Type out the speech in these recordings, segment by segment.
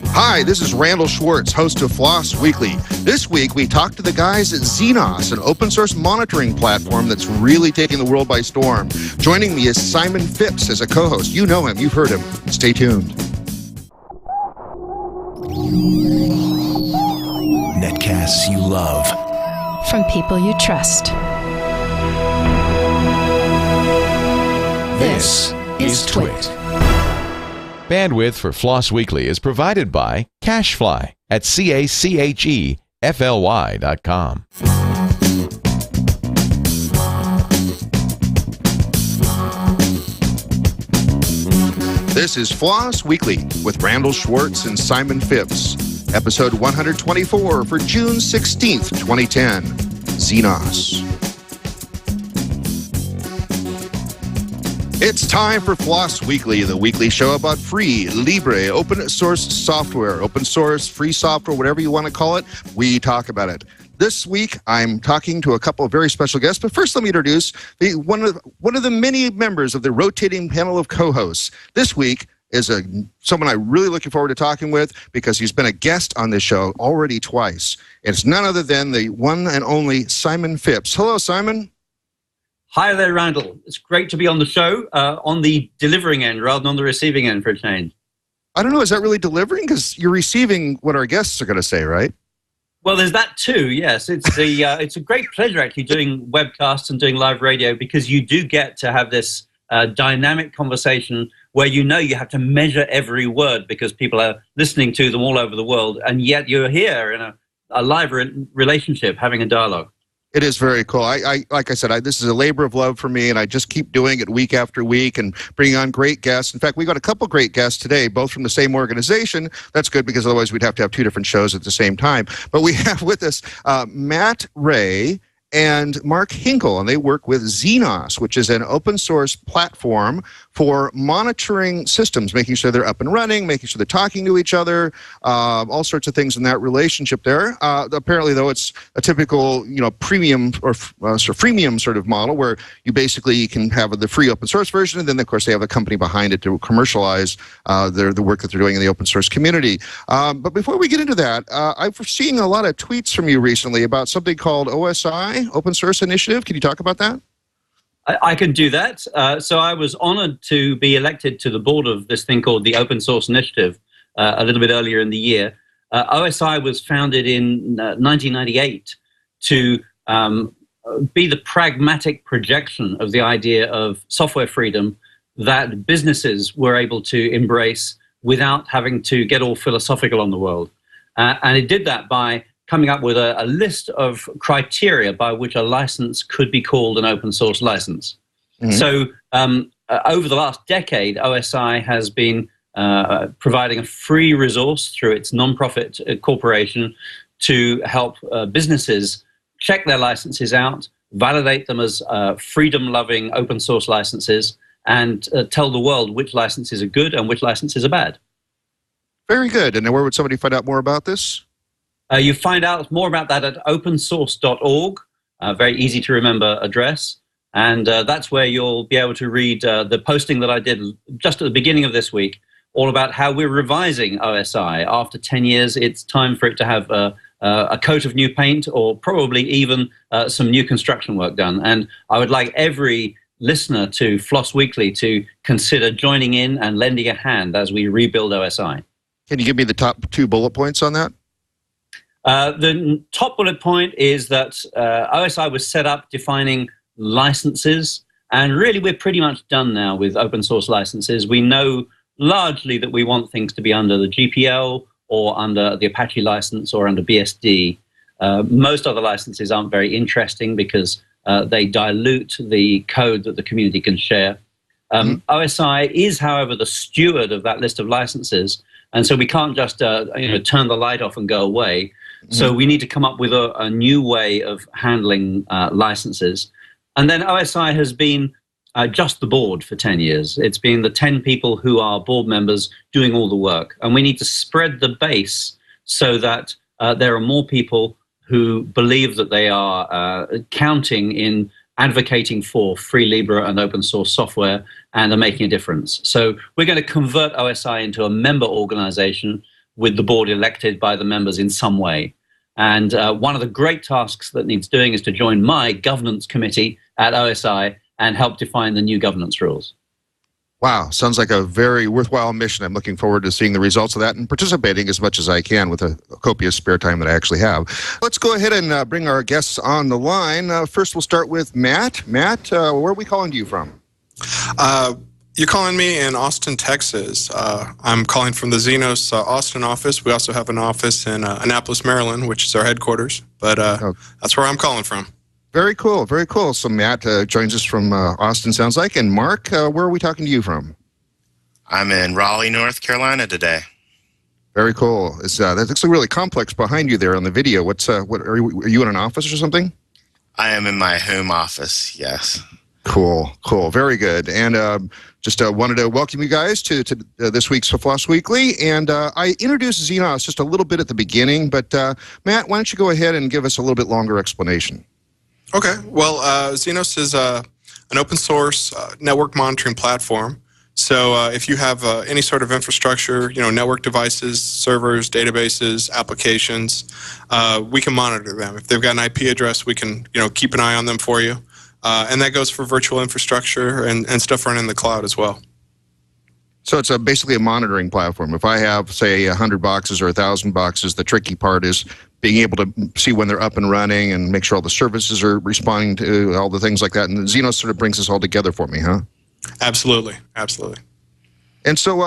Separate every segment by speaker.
Speaker 1: Hi, this is Randal Schwartz, host of FLOSS Weekly. This week, we talked to the guys at Zenoss, an open-source monitoring platform that's really taking the world by storm. Joining me is Simon Phipps as a co-host. You know him. You've heard him. Stay tuned.
Speaker 2: Netcasts you love.
Speaker 3: From people you trust. This is Twit.
Speaker 4: Bandwidth for FLOSS Weekly is provided by Cachefly at CACHEFLY.com.
Speaker 1: This is FLOSS Weekly with Randal Schwartz and Simon Phipps. Episode 124 for June 16th, 2010. Zenoss. It's time for FLOSS Weekly, the weekly show about free, libre, open source software, open source, free software, whatever you want to call it. We talk about it. This week, I'm talking to a couple of very special guests, but first let me introduce one of the many members of the rotating panel of co-hosts. This week is someone I'm really looking forward to talking with because he's been a guest on this show already twice. It's none other than the one and only Simon Phipps. Hello, Simon.
Speaker 5: Hi there, Randal. It's great to be on the show, on the delivering end rather than on the receiving end for a change.
Speaker 1: I don't know, is that really delivering? Because you're receiving what our guests are going to say, right?
Speaker 5: Well, there's that too, yes. It's a great pleasure actually doing webcasts and doing live radio because you do get to have this dynamic conversation where you know you have to measure every word because people are listening to them all over the world, and yet you're here in a live relationship having a dialogue.
Speaker 1: It is very cool. Like I said, this is a labor of love for me, and I just keep doing it week after week and bringing on great guests. In fact, we got a couple great guests today, both from the same organization. That's good because otherwise we'd have to have two different shows at the same time. But we have with us Matt Ray and Mark Hinkle, and they work with Zenoss, which is an open source platform for monitoring systems, making sure they're up and running, making sure they're talking to each other, all sorts of things in that relationship there. Apparently, though, it's a typical, premium or freemium sort of model where you basically can have the free open source version, and then, of course, they have a company behind it to commercialize the work that they're doing in the open source community. But before we get into that, I've seen a lot of tweets from you recently about something called OSI, Open Source Initiative. Can you talk about that?
Speaker 5: I can do that. So I was honored to be elected to the board of this thing called the Open Source Initiative a little bit earlier in the year. OSI was founded in 1998 to be the pragmatic projection of the idea of software freedom that businesses were able to embrace without having to get all philosophical on the world. And it did that by coming up with a list of criteria by which a license could be called an open source license. Mm-hmm. So over the last decade, OSI has been providing a free resource through its nonprofit corporation to help businesses check their licenses out, validate them as freedom-loving open source licenses, and tell the world which licenses are good and which licenses are bad.
Speaker 1: Very good. And where would somebody find out more about this?
Speaker 5: You find out more about that at opensource.org, a very easy to remember address. And that's where you'll be able to read the posting that I did just at the beginning of this week, all about how we're revising OSI. After 10 years, it's time for it to have a coat of new paint or probably even some new construction work done. And I would like every listener to FLOSS Weekly to consider joining in and lending a hand as we rebuild OSI.
Speaker 1: Can you give me the top 2 bullet points on that?
Speaker 5: The top bullet point is that OSI was set up defining licenses, and really we're pretty much done now with open source licenses. We know largely that we want things to be under the GPL or under the Apache license or under BSD. Most other licenses aren't very interesting because they dilute the code that the community can share. OSI is, however, the steward of that list of licenses, and so we can't just turn the light off and go away. So we need to come up with a new way of handling licenses. And then OSI has been just the board for 10 years. It's been the 10 people who are board members doing all the work. And we need to spread the base so that there are more people who believe that they are counting in advocating for free Libre and open source software and are making a difference. So we're going to convert OSI into a member organization with the board elected by the members in some way. And one of the great tasks that needs doing is to join my governance committee at OSI and help define the new governance rules.
Speaker 1: Wow, sounds like a very worthwhile mission. I'm looking forward to seeing the results of that and participating as much as I can with a copious spare time that I actually have. Let's go ahead and bring our guests on the line. First, we'll start with Matt. Matt, where are we calling you from?
Speaker 6: You're calling me in Austin, Texas. I'm calling from the Zenoss Austin office. We also have an office in Annapolis, Maryland, which is our headquarters. But that's where I'm calling from.
Speaker 1: Very cool, very cool. So Matt joins us from Austin, sounds like. And Mark, where are we talking to you from?
Speaker 7: I'm in Raleigh, North Carolina today.
Speaker 1: Very cool. That looks really complex behind you there on the video. What are you in an office or something?
Speaker 7: I am in my home office, yes.
Speaker 1: Cool, cool, very good. And just wanted to welcome you guys to this week's FLOSS Weekly. And I introduced Zenoss just a little bit at the beginning, but Matt, why don't you go ahead and give us a little bit longer explanation?
Speaker 6: Okay. Well, Zenoss is an open source network monitoring platform. So if you have any sort of infrastructure, network devices, servers, databases, applications, we can monitor them. If they've got an IP address, we can keep an eye on them for you. And that goes for virtual infrastructure and stuff running in the cloud as well.
Speaker 1: So it's basically a monitoring platform. If I have, say, 100 boxes or 1,000 boxes, the tricky part is being able to see when they're up and running and make sure all the services are responding to all the things like that. And Zenoss sort of brings this all together for me, huh?
Speaker 6: Absolutely, absolutely.
Speaker 1: And so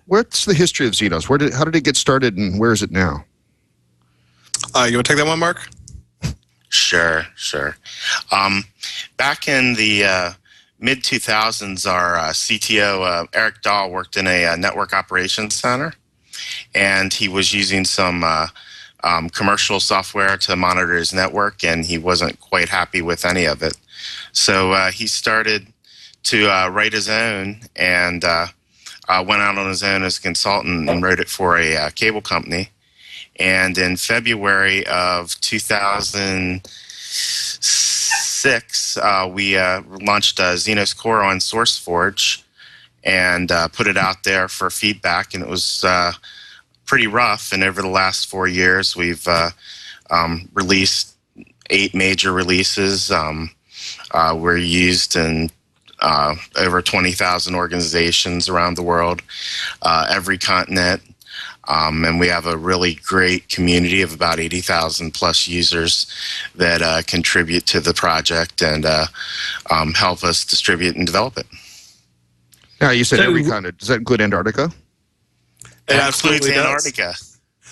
Speaker 1: what's the history of Zenoss? How did it get started and where is it now?
Speaker 6: You want to take that one, Mark?
Speaker 7: Sure. Back in the mid-2000s, our CTO, Eric Dahl, worked in a network operations center, and he was using some commercial software to monitor his network, and he wasn't quite happy with any of it. So he started to write his own and went out on his own as a consultant and wrote it for a cable company. And in February of 2006, we launched Zenoss Core on SourceForge and put it out there for feedback, and it was pretty rough. And over the last 4 years, we've released 8 major releases. We're used in over 20,000 organizations around the world, every continent. And we have a really great community of about 80,000 plus users that contribute to the project and help us distribute and develop it.
Speaker 1: Now, you said every continent. Does that include Antarctica?
Speaker 6: It absolutely does.
Speaker 7: Antarctica.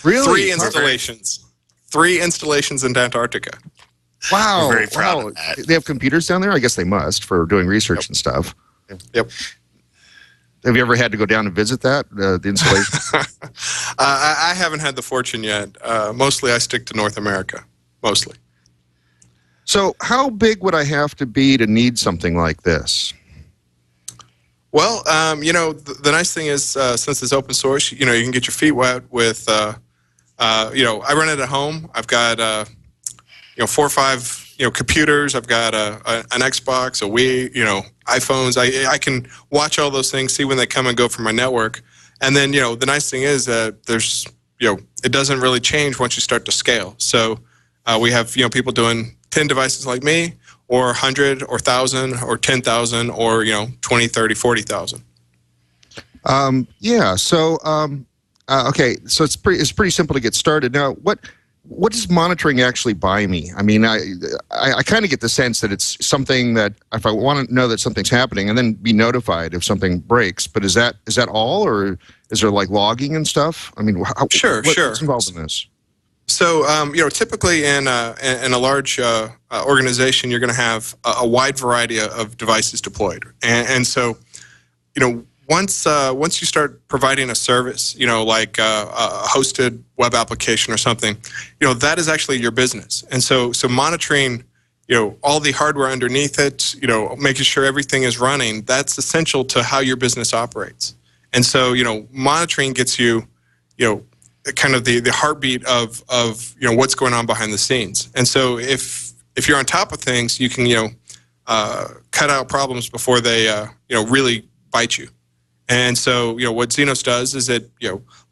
Speaker 1: Really?
Speaker 6: 3 installations. 3 installations in Antarctica.
Speaker 1: Wow.
Speaker 7: We're very proud of that.
Speaker 1: They have computers down there? I guess they must for doing research and stuff.
Speaker 6: Yep.
Speaker 1: Have you ever had to go down and visit that, the installation?
Speaker 6: I haven't had the fortune yet. Mostly I stick to North America, mostly.
Speaker 1: So how big would I have to be to need something like this?
Speaker 6: Well, the nice thing is since it's open source, you can get your feet wet with, I run it at home. I've got, 4 or 5 computers. I've got an Xbox, a Wii, iPhones. I can watch all those things, see when they come and go from my network. And then, the nice thing is that there's, it doesn't really change once you start to scale. So we have, people doing 10 devices like me, or 100 or 1,000 or 10,000 or, 20, 30, 40,000.
Speaker 1: Yeah. So, okay. So it's pretty simple to get started. Now, what does monitoring actually buy me? I mean, I kind of get the sense that it's something that if I want to know that something's happening and then be notified if something breaks, but is that all, or is there like logging and stuff? I mean,
Speaker 6: Sure.
Speaker 1: What's involved in this?
Speaker 6: So, typically in a large organization, you're going to have a wide variety of devices deployed, and so, once you start providing a service, like a hosted web application or something, that is actually your business. And so monitoring, all the hardware underneath it, making sure everything is running, that's essential to how your business operates. And so, monitoring gets you, kind of the heartbeat of what's going on behind the scenes. And so if you're on top of things, you can, cut out problems before they, really bite you. And so, what Zenoss does is it,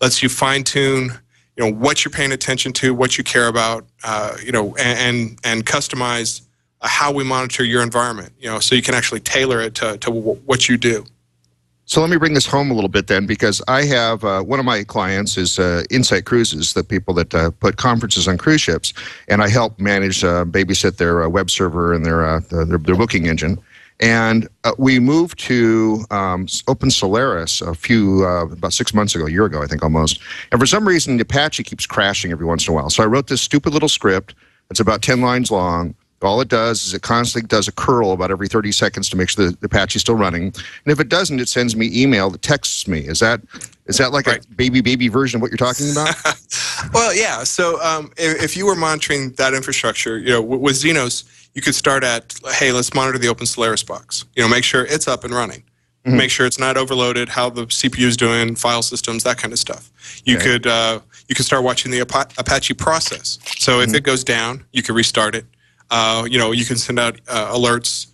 Speaker 6: lets you fine tune, what you're paying attention to, what you care about, and customize how we monitor your environment, so you can actually tailor it to what you do.
Speaker 1: So let me bring this home a little bit then, because I have one of my clients is Insight Cruises, the people that put conferences on cruise ships, and I help manage, babysit their web server and their their booking engine. And we moved to Open Solaris about 6 months ago, a year ago, I think almost. And for some reason, Apache keeps crashing every once in a while. So I wrote this stupid little script. It's about 10 lines long. All it does is it constantly does a curl about every 30 seconds to make sure the Apache is still running. And if it doesn't, it sends me email that texts me. Is that like right. A baby version of what you're talking about?
Speaker 6: Well, yeah. So if you were monitoring that infrastructure, with Zenoss, you could start at, hey, let's monitor the Open Solaris box. Make sure it's up and running. Mm-hmm. Make sure it's not overloaded, how the CPU is doing, file systems, that kind of stuff. You could start watching the Apache process. So if it goes down, you can restart it. You can send out alerts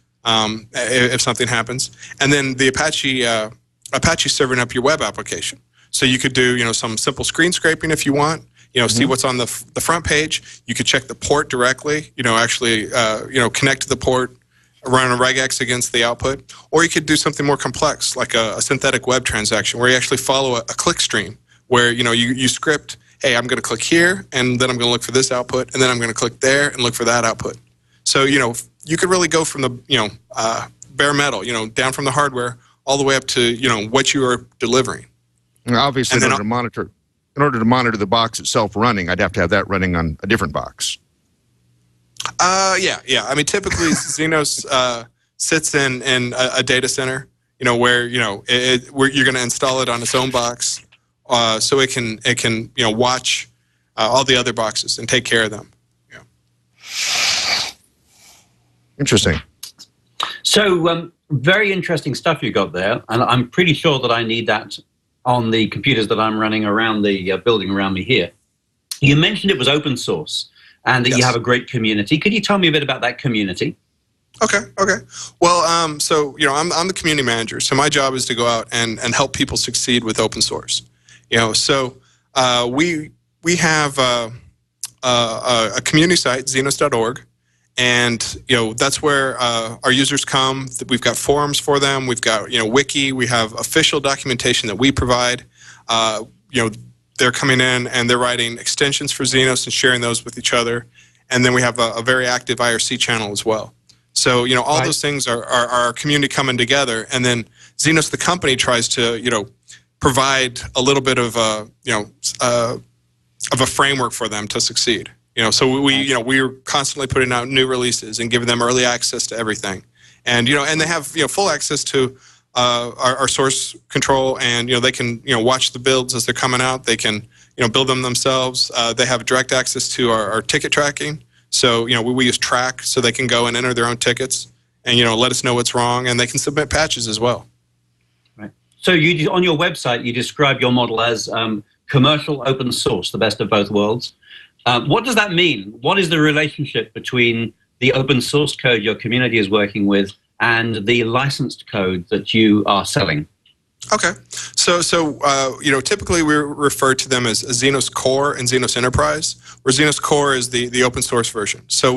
Speaker 6: if something happens. And then the Apache serving up your web application. So you could do, some simple screen scraping if you want. See what's on the front page. You could check the port directly, actually, connect to the port, run a regex against the output. Or you could do something more complex, like a synthetic web transaction, where you actually follow a click stream, where, you script, hey, I'm going to click here, and then I'm going to look for this output, and then I'm going to click there and look for that output. So, you could really go from the, bare metal, down from the hardware, all the way up to, what you are delivering.
Speaker 1: And obviously, in order to monitor the box itself running, I'd have to have that running on a different box.
Speaker 6: Yeah. I mean, typically, Zenoss sits in a data center, where, where you're going to install it on its own box, so it can watch all the other boxes and take care of them.
Speaker 1: Interesting.
Speaker 5: So very interesting stuff you got there, and I'm pretty sure that I need that on the computers that I'm running around the building around me here. You mentioned it was open source and that you have a great community. Could you tell me a bit about that community?
Speaker 6: Okay. Well, so I'm the community manager, so my job is to go out and help people succeed with open source. So we have a community site, Zenoss.org. And, that's where our users come. We've got forums for them. We've got, wiki. We have official documentation that we provide. They're coming in and they're writing extensions for Zenoss and sharing those with each other. And then we have a very active IRC channel as well. So, all those things are our community coming together. And then Zenoss, the company, tries to, provide a little bit of a framework for them to succeed. So we're constantly putting out new releases and giving them early access to everything, and and they have full access to our source control, and they can watch the builds as they're coming out. They can build them themselves. They have direct access to our ticket tracking. So we use Track, so they can go and enter their own tickets and let us know what's wrong, and they can submit patches as well.
Speaker 5: Right. So on your website you describe your model as commercial open source, the best of both worlds. What does that mean? What is the relationship between the open source code your community is working with and the licensed code that you are selling?
Speaker 6: Okay. So typically we refer to them as Zenoss Core and Zenoss Enterprise, where Zenoss Core is the open source version. So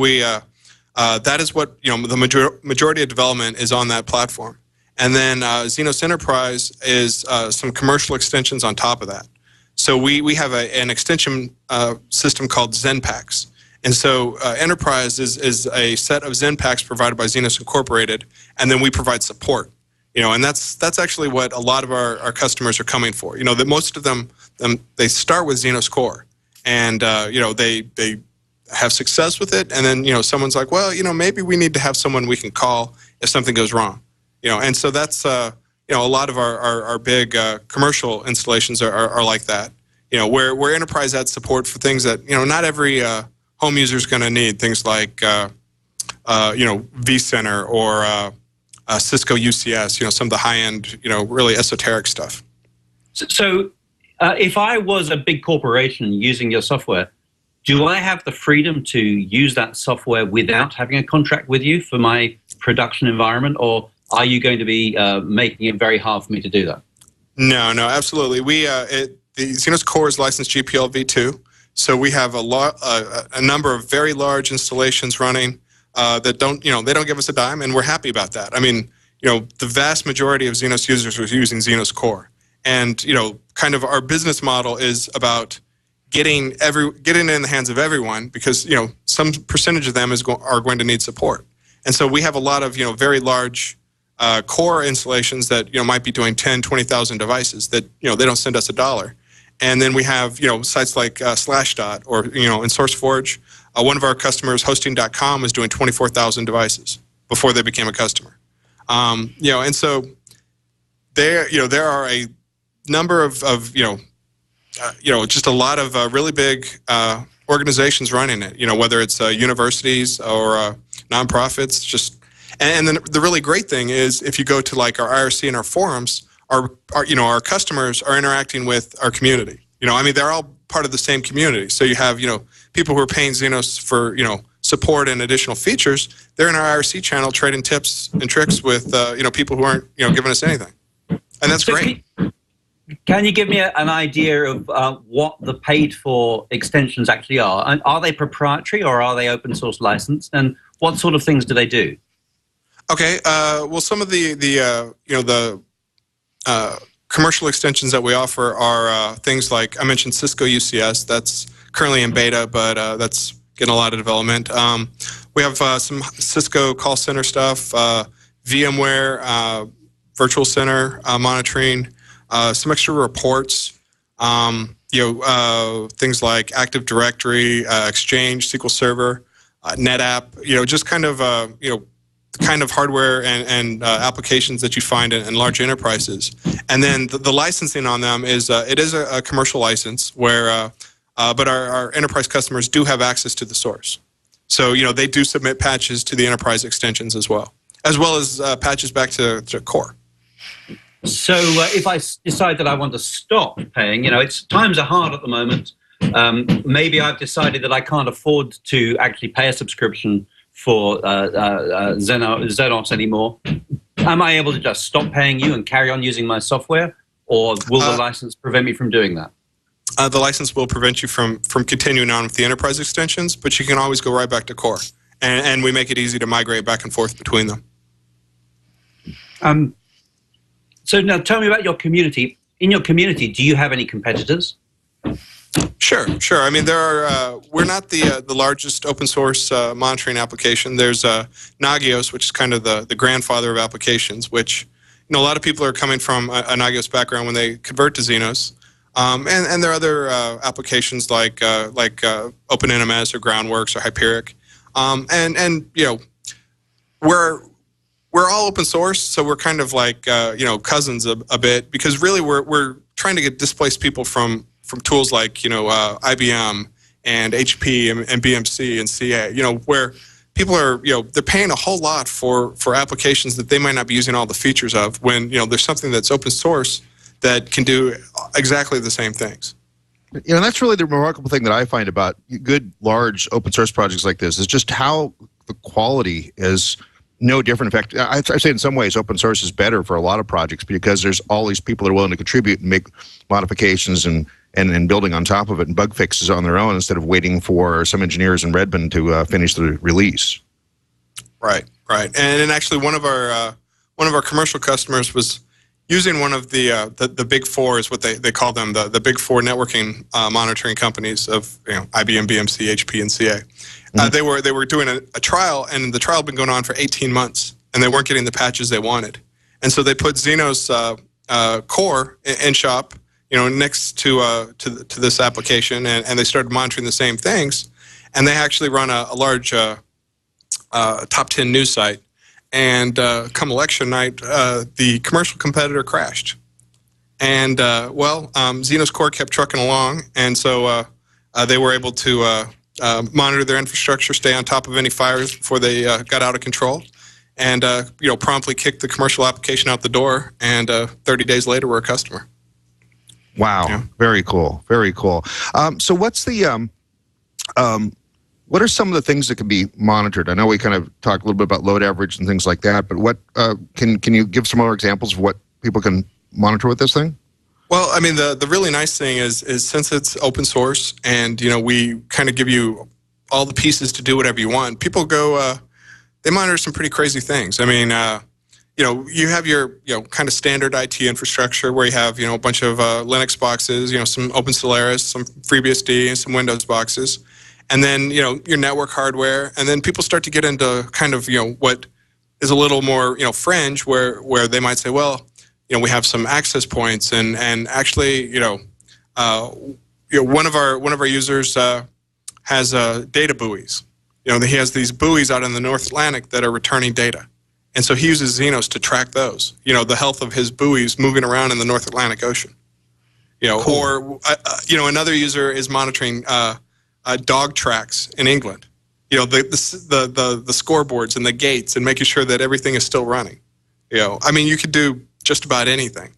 Speaker 6: that is what, the majority of development is on that platform. And then Zenoss Enterprise is some commercial extensions on top of that. So we have an extension system called ZenPacks. And so Enterprise is a set of ZenPacks provided by Zenoss Incorporated, and then we provide support. And that's actually what a lot of our customers are coming for. That most of them they start with Zenoss Core, and they have success with it, and then someone's like, well, maybe we need to have someone we can call if something goes wrong. And so that's a lot of our big commercial installations are like that. Where Enterprise adds support for things that not every home user is going to need. Things like vCenter or Cisco UCS. Some of the high end, really esoteric stuff.
Speaker 5: So if I was a big corporation using your software, do I have the freedom to use that software without having a contract with you for my production environment, or are you going to be making it very hard for me to do that?
Speaker 6: No, absolutely. The Zenoss Core is licensed GPL v2, so we have a number of very large installations running that they don't give us a dime, and we're happy about that. I mean, the vast majority of Zenoss users are using Zenoss Core, and kind of our business model is about getting it in the hands of everyone, because some percentage of them are going to need support, and so we have a lot of very large core installations that might be doing 10, 20,000 devices that they don't send us $1. And then we have sites like Slashdot or in SourceForge. One of our customers, hosting.com, was doing 24,000 devices before they became a customer. And so there are a number of just a lot of really big organizations running it. Whether it's universities or nonprofits, just. And then the really great thing is, if you go to like our IRC and our forums, our customers are interacting with our community. I mean, they're all part of the same community. So you have people who are paying Zenoss for support and additional features. They're in our IRC channel trading tips and tricks with people who aren't giving us anything, and that's great.
Speaker 5: Can you give me an idea of what the paid-for extensions actually are? And are they proprietary or are they open source licensed? And what sort of things do they do?
Speaker 6: Okay, well, some of the commercial extensions that we offer are things like, I mentioned Cisco UCS. That's currently in beta, but that's getting a lot of development. We have some Cisco call center stuff, VMware, Virtual Center monitoring, some extra reports, things like Active Directory, Exchange, SQL Server, NetApp, just kind of, the kind of hardware and applications that you find in large enterprises. And then the licensing on them is, it is a commercial license where, but our enterprise customers do have access to the source. So, they do submit patches to the enterprise extensions as well as patches back to core.
Speaker 5: So if I decide that I want to stop paying, times are hard at the moment. Maybe I've decided that I can't afford to actually pay a subscription for Zenoss anymore. Am I able to just stop paying you and carry on using my software, or will the license prevent me from doing that?
Speaker 6: The license will prevent you from continuing on with the enterprise extensions, but you can always go right back to core, and we make it easy to migrate back and forth between them.
Speaker 5: So now tell me about your community. In your community, do you have any competitors?
Speaker 6: Sure. I mean, we're not the largest open source monitoring application. There's Nagios, which is kind of the grandfather of applications, which a lot of people are coming from a Nagios background when they convert to Zenoss. And there are other applications like OpenNMS or Groundworks or Hyperic. We're all open source, so we're kind of like cousins a bit, because really we're trying to displace people from tools like IBM and HP and BMC and CA, where people are they're paying a whole lot for applications that they might not be using all the features of, when there's something that's open source that can do exactly the same things.
Speaker 1: That's really the remarkable thing that I find about good large open source projects like this, is just how the quality is no different. In fact, I'd say in some ways open source is better for a lot of projects, because there's all these people that are willing to contribute and make modifications and building on top of it and bug fixes on their own, instead of waiting for some engineers in Redmond to finish the release. Right.
Speaker 6: And actually, one of our commercial customers was using one of the big four, is what they call them, the big four networking monitoring companies of IBM, BMC, HP, and CA. Mm-hmm. They were doing a trial, and the trial had been going on for 18 months, and they weren't getting the patches they wanted. And so they put Zenoss Core in shop, next to this application, and they started monitoring the same things. And they actually run a large top 10 news site. And come election night, the commercial competitor crashed. And Zenoss Core kept trucking along, and so they were able to monitor their infrastructure, stay on top of any fires before they got out of control, and promptly kicked the commercial application out the door. And 30 days later, we're a customer.
Speaker 1: Wow, yeah. Very cool. So what's the what are some of the things that can be monitored? I know we kind of talked a little bit about load average and things like that, but what can you give some more examples of what people can monitor with this thing?
Speaker 6: Well, I mean, the really nice thing is since it's open source and, you know, we kind of give you all the pieces to do whatever you want, people go, they monitor some pretty crazy things. I mean, you know, you have your, you know, kind of standard IT infrastructure where you have, you know, a bunch of Linux boxes, you know, some Open Solaris, some FreeBSD, and some Windows boxes. And then, you know, your network hardware. And then people start to get into kind of, you know, what is a little more, you know, fringe where they might say, well, you know, we have some access points, and actually, you know, one of our users has data buoys. You know, he has these buoys out in the North Atlantic that are returning data, and so he uses Zenoss to track those. You know, the health of his buoys moving around in the North Atlantic Ocean. You know, cool. Or you know, another user is monitoring dog tracks in England. You know, the scoreboards and the gates, and making sure that everything is still running. You know, I mean, you could do just about anything.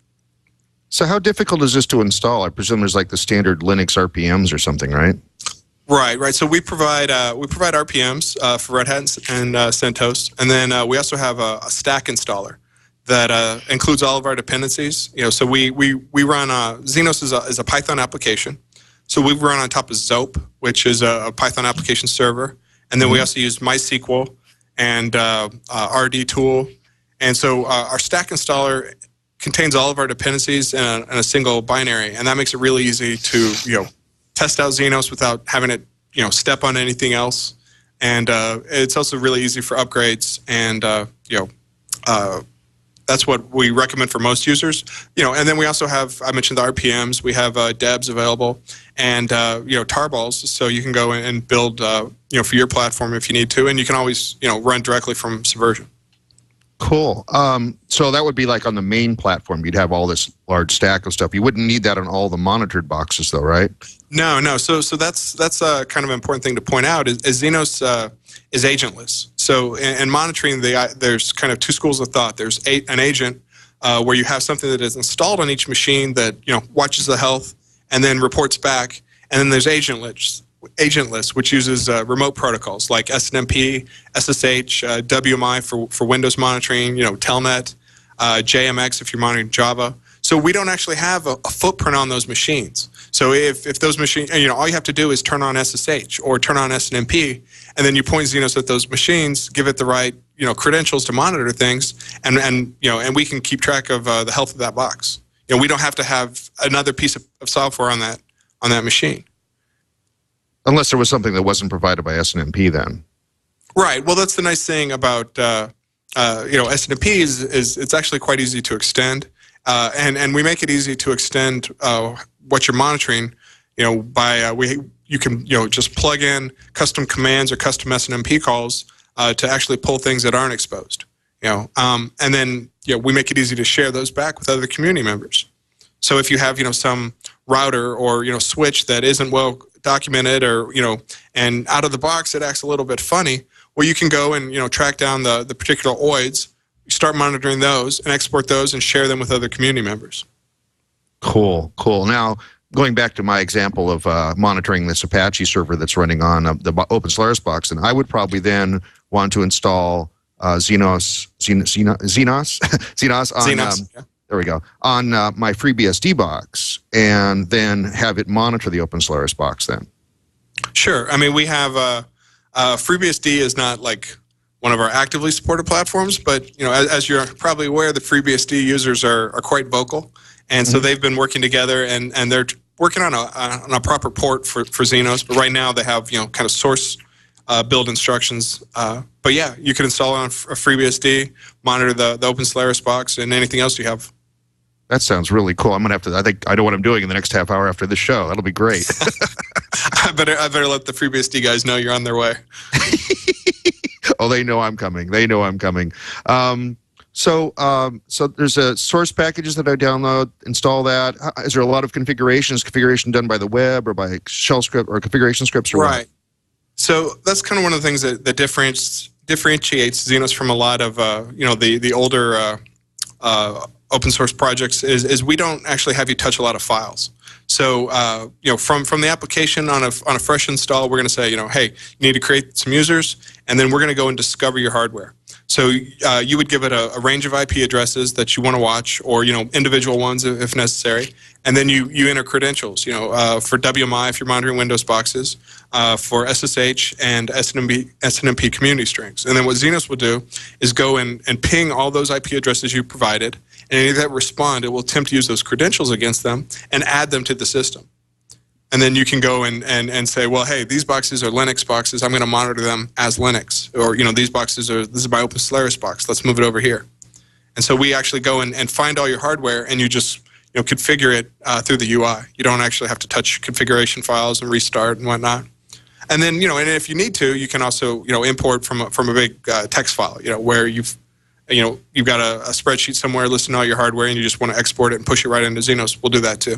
Speaker 1: So how difficult is this to install? I presume there's like the standard Linux RPMs or something, right?
Speaker 6: Right. So we provide RPMs for Red Hat and CentOS, and then we also have a stack installer that includes all of our dependencies. You know, so we run Zenoss is a Python application, so we run on top of Zope, which is a Python application server, and then we also use MySQL and RD tool. And so our stack installer contains all of our dependencies in a single binary, and that makes it really easy to, you know, test out Zenoss without having it, you know, step on anything else. And it's also really easy for upgrades, and you know, that's what we recommend for most users. You know, and then we also have, I mentioned the RPMs. We have DEBs available, and you know, tarballs, so you can go and build, you know, for your platform if you need to, and you can always, you know, run directly from Subversion.
Speaker 1: Cool. So that would be like on the main platform. You'd have all this large stack of stuff. You wouldn't need that on all the monitored boxes, though, right?
Speaker 6: No. So that's a kind of important thing to point out. Is Zenoss is agentless. So in monitoring, there's kind of two schools of thought. There's an agent where you have something that is installed on each machine that, you know, watches the health and then reports back. And then there's agentless, which uses remote protocols like SNMP, SSH, WMI for Windows monitoring, you know, Telnet, JMX if you're monitoring Java. So we don't actually have a footprint on those machines. So if those machines, you know, all you have to do is turn on SSH or turn on SNMP, and then you point Zenoss at those machines, give it the right, you know, credentials to monitor things, and you know, and we can keep track of the health of that box. You know, we don't have to have another piece of software on that machine.
Speaker 1: Unless there was something that wasn't provided by SNMP then. Right.
Speaker 6: Well, that's the nice thing about you know, SNMP is it's actually quite easy to extend, and we make it easy to extend what you're monitoring. You know, by you can, you know, just plug in custom commands or custom SNMP calls to actually pull things that aren't exposed. You know, and then, you know, we make it easy to share those back with other community members. So if you have, you know, some router or, you know, switch that isn't well documented, or, you know, and out of the box it acts a little bit funny, well, you can go and, you know, track down the particular OIDs, start monitoring those and export those and share them with other community members.
Speaker 1: Cool. Now, going back to my example of monitoring this Apache server that's running on the Open Solaris box, and I would probably then want to install Zenoss on
Speaker 6: yeah.
Speaker 1: There we go, on my FreeBSD box, and then have it monitor the Open Solaris box then.
Speaker 6: Sure. I mean, we have FreeBSD is not like one of our actively supported platforms, but, you know, as you're probably aware, the FreeBSD users are quite vocal, and so they've been working together, and they're working on a proper port for Zenoss. But right now they have, you know, kind of source build instructions. But yeah, you can install it on a FreeBSD, monitor the Open Solaris box, and anything else you have.
Speaker 1: That sounds really cool. I'm gonna have to. I think I know what I'm doing in the next half hour after this show. That'll be great.
Speaker 6: I better let the FreeBSD guys know you're on their way.
Speaker 1: Oh, they know I'm coming. So there's a source packages that I download, install that. Is there a lot of configuration done by the web or by shell script or configuration scripts? Or
Speaker 6: right. What? So that's kind of one of the things that differentiates Zenoss from a lot of you know, the older open source projects is we don't actually have you touch a lot of files. So you know, from the application on a fresh install, we're going to say, you know, hey, you need to create some users, and then we're going to go and discover your hardware. So you would give it a range of IP addresses that you want to watch, or individual ones if necessary, and then you enter credentials. For WMI if you're monitoring Windows boxes, for SSH and SNMP community strings. And then what Zenoss will do is go and ping all those IP addresses you provided, and any that respond, it will attempt to use those credentials against them and add them to the system. And then you can go and say, well, hey, these boxes are Linux boxes. I'm going to monitor them as Linux. Or, these boxes this is my Open Solaris box. Let's move it over here. And so we actually go and find all your hardware, and you just configure it through the UI. You don't actually have to touch configuration files and restart and whatnot. And then, and if you need to, you can also, import from a big text file, where you've got a spreadsheet somewhere listing all your hardware, and you just want to export it and push it right into Zenoss. We'll do that too.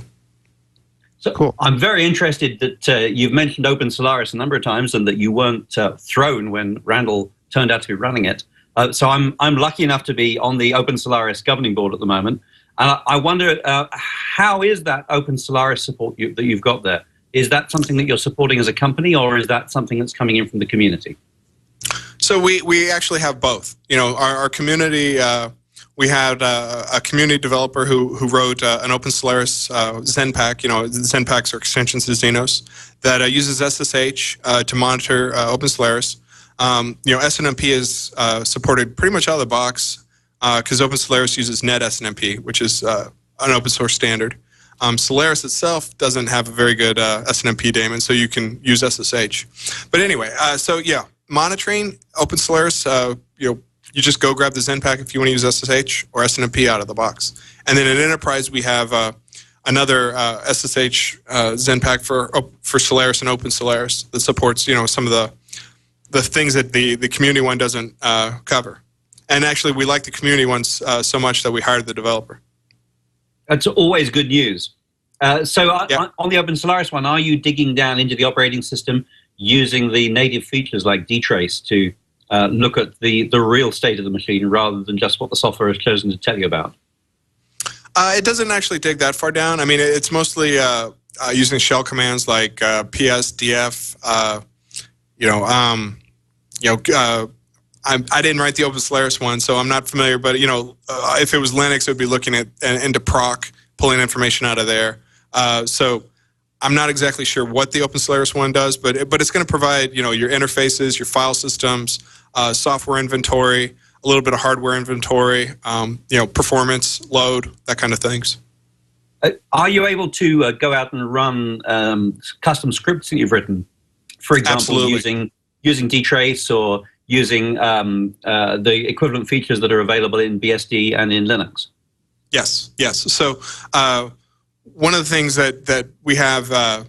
Speaker 5: So
Speaker 1: cool.
Speaker 5: I'm very interested that you've mentioned Open Solaris a number of times, and that you weren't thrown when Randal turned out to be running it. So I'm lucky enough to be on the Open Solaris governing board at the moment, and I wonder how is that Open Solaris support that you've got there? Is that something that you're supporting as a company, or is that something that's coming in from the community?
Speaker 6: So we actually have both. Our community. We had a community developer who wrote an Open Solaris Zenpack. Zenpacks are extensions to Zenoss that uses SSH to monitor Open Solaris. SNMP is supported pretty much out of the box because Open Solaris uses net SNMP, which is an open source standard. Solaris itself doesn't have a very good SNMP daemon, so you can use SSH. But anyway, monitoring Open Solaris, you just go grab the Zenpack if you want to use SSH or SNMP out of the box. And then in Enterprise, we have another SSH Zenpack for Solaris and Open Solaris that supports some of the things that the community one doesn't cover. And actually, we like the community ones so much that we hired the developer.
Speaker 5: That's always good news. So on the Open Solaris one, are you digging down into the operating system using the native features like dtrace to look at the real state of the machine rather than just what the software has chosen to tell you about?
Speaker 6: It doesn't actually dig that far down. I mean, it's mostly using shell commands like ps, df. I didn't write the Open Solaris one, so I'm not familiar. But if it was Linux, it would be looking at into proc, pulling information out of there. So I'm not exactly sure what the Open Solaris one does, but it's going to provide your interfaces, your file systems, software inventory, a little bit of hardware inventory, performance, load, that kind of things.
Speaker 5: Are you able to go out and run custom scripts that you've written? For example,
Speaker 6: Absolutely.
Speaker 5: using dtrace or using the equivalent features that are available in BSD and in Linux?
Speaker 6: Yes. So one of the things that we have,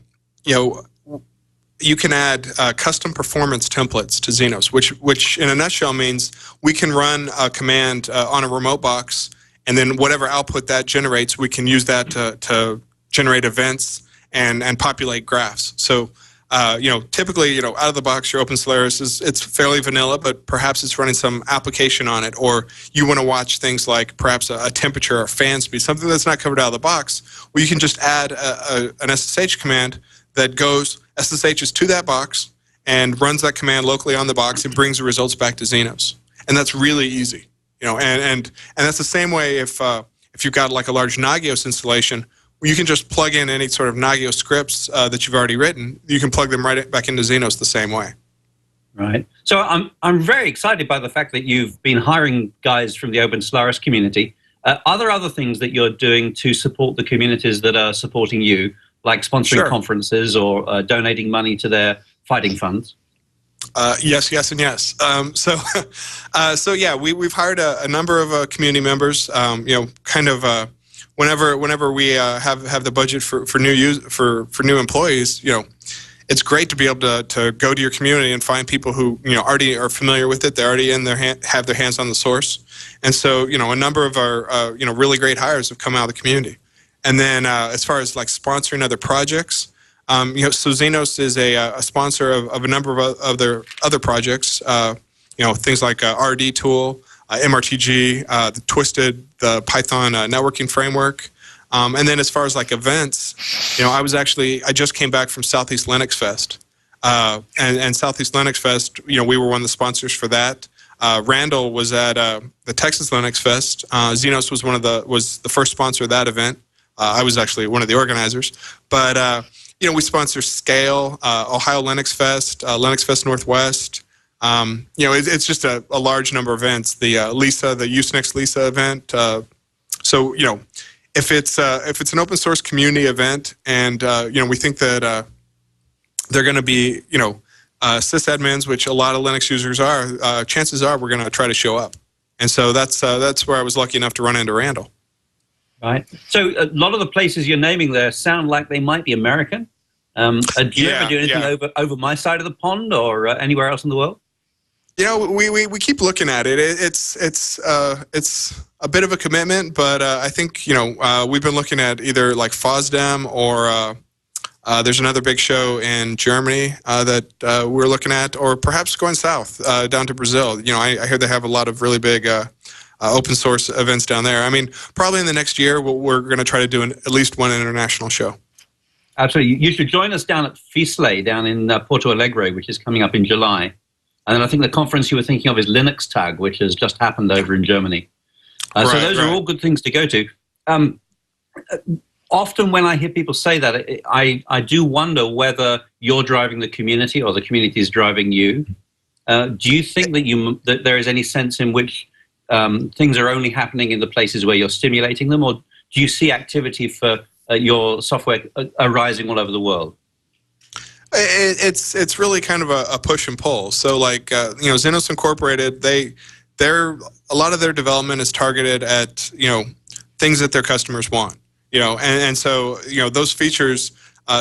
Speaker 6: you can add custom performance templates to Zenoss, which in a nutshell means we can run a command on a remote box, and then whatever output that generates, we can use that to generate events and populate graphs. So, typically, out of the box, your Open Solaris it's fairly vanilla, but perhaps it's running some application on it, or you want to watch things like perhaps a temperature or fan speed, something that's not covered out of the box. Well, you can just add an SSH command that goes SSHs to that box and runs that command locally on the box and brings the results back to Zenoss. And that's really easy, and that's the same way if you've got like a large Nagios installation, you can just plug in any sort of Nagios scripts that you've already written. You can plug them right back into Zenoss the same way.
Speaker 5: Right. So I'm very excited by the fact that you've been hiring guys from the Open Solaris community. Are there other things that you're doing to support the communities that are supporting you, like sponsoring conferences or donating money to their fighting funds?
Speaker 6: Yes, and yes. So yeah, we've hired a number of community members. Whenever we have the budget for new employees, it's great to be able to go to your community and find people who already are familiar with it. They're already have their hands on the source, and so a number of our really great hires have come out of the community. And then as far as like sponsoring other projects, so Zenoss is a sponsor of a number of other projects. Things like RD Tool, MRTG, the Twisted, the Python networking framework. And then as far as like events, I just came back from Southeast Linux Fest. And Southeast Linux Fest, we were one of the sponsors for that. Randal was at the Texas Linux Fest. Zenoss was the first sponsor of that event. I was actually one of the organizers. But we sponsor Scale, Ohio Linux Fest Northwest. It's just a large number of events. The Usenix Lisa event. So if it's an open source community event, and we think that they're going to be sysadmins, which a lot of Linux users are, chances are we're going to try to show up. And so that's where I was lucky enough to run into Randal.
Speaker 5: Right. So a lot of the places you're naming there sound like they might be American. Do you ever do anything over my side of the pond or anywhere else in the world?
Speaker 6: We keep looking at it. It's a bit of a commitment, but I think we've been looking at either like FOSDEM or there's another big show in Germany that we're looking at, or perhaps going south down to Brazil. I hear they have a lot of really big open source events down there. I mean, probably in the next year we're going to try to do at least one international show.
Speaker 5: Absolutely. You should join us down at FISLE down in Porto Alegre, which is coming up in July. And then I think the conference you were thinking of is Linux Tag, which has just happened over in Germany. So those are all good things to go to. Often when I hear people say that, I do wonder whether you're driving the community or the community is driving you. Do you think that there is any sense in which things are only happening in the places where you're stimulating them, or do you see activity for your software arising all over the world?
Speaker 6: It's really kind of a push and pull. So like Zenoss Incorporated, a lot of their development is targeted at things that their customers want. And so those features,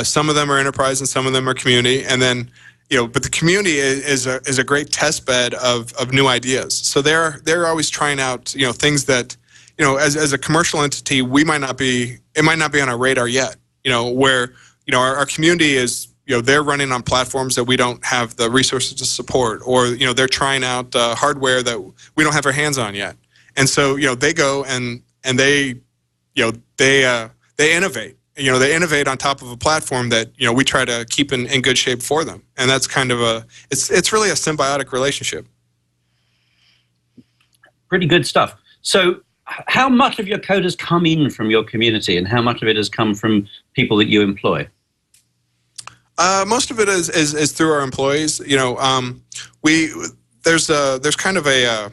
Speaker 6: some of them are enterprise and some of them are community, and then but the community is a great test bed of new ideas. So they're always trying out things that as a commercial entity it might not be on our radar yet. Where our community is they're running on platforms that we don't have the resources to support, or they're trying out hardware that we don't have our hands on yet. And so they go and they innovate. They innovate on top of a platform that we try to keep in good shape for them, and that's kind of it's really a symbiotic relationship. Pretty
Speaker 5: good stuff. So, how much of your code has come in from your community, and how much of it has come from people that you employ?
Speaker 6: Most of it is through our employees. There's kind of an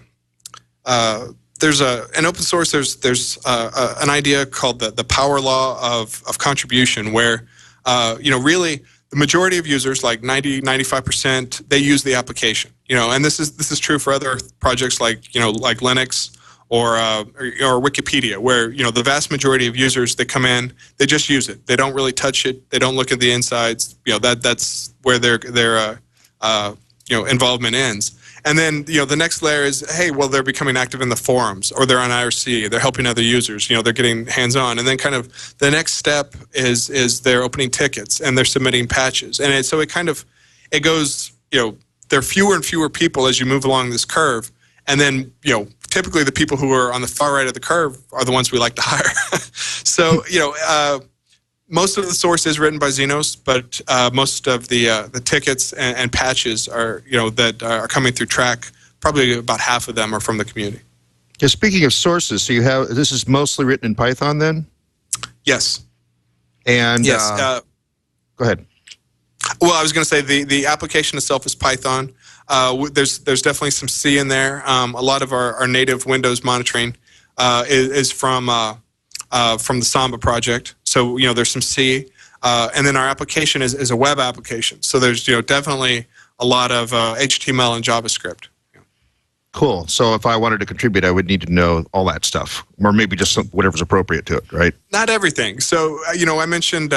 Speaker 6: open source. There's an idea called the power law of contribution, where really the majority of users, like 95%, they use the application. And this is true for other projects like like Linux or Wikipedia, where the vast majority of users that come in, they just use it. They don't really touch it. They don't look at the insides. That's where their involvement ends. And then the next layer is, hey, well, they're becoming active in the forums, or they're on IRC, they're helping other users, they're getting hands-on. And then kind of the next step is they're opening tickets and they're submitting patches. And so it goes, there are fewer and fewer people as you move along this curve. And then, typically the people who are on the far right of the curve are the ones we like to hire. So, most of the source is written by Zenoss, but most of the tickets and patches are that are coming through Track. Probably about half of them are from the community.
Speaker 1: Yeah, speaking of sources, so this is mostly written in Python, then?
Speaker 6: Yes.
Speaker 1: And
Speaker 6: yes.
Speaker 1: Go ahead.
Speaker 6: Well, I was going to say the application itself is Python. There's definitely some C in there. A lot of our native Windows monitoring is from the Samba project. So there's some C, and then our application is a web application. So there's definitely a lot of HTML and JavaScript.
Speaker 1: Cool. So if I wanted to contribute, I would need to know all that stuff, or maybe just whatever's appropriate to it, right?
Speaker 6: Not everything. So I mentioned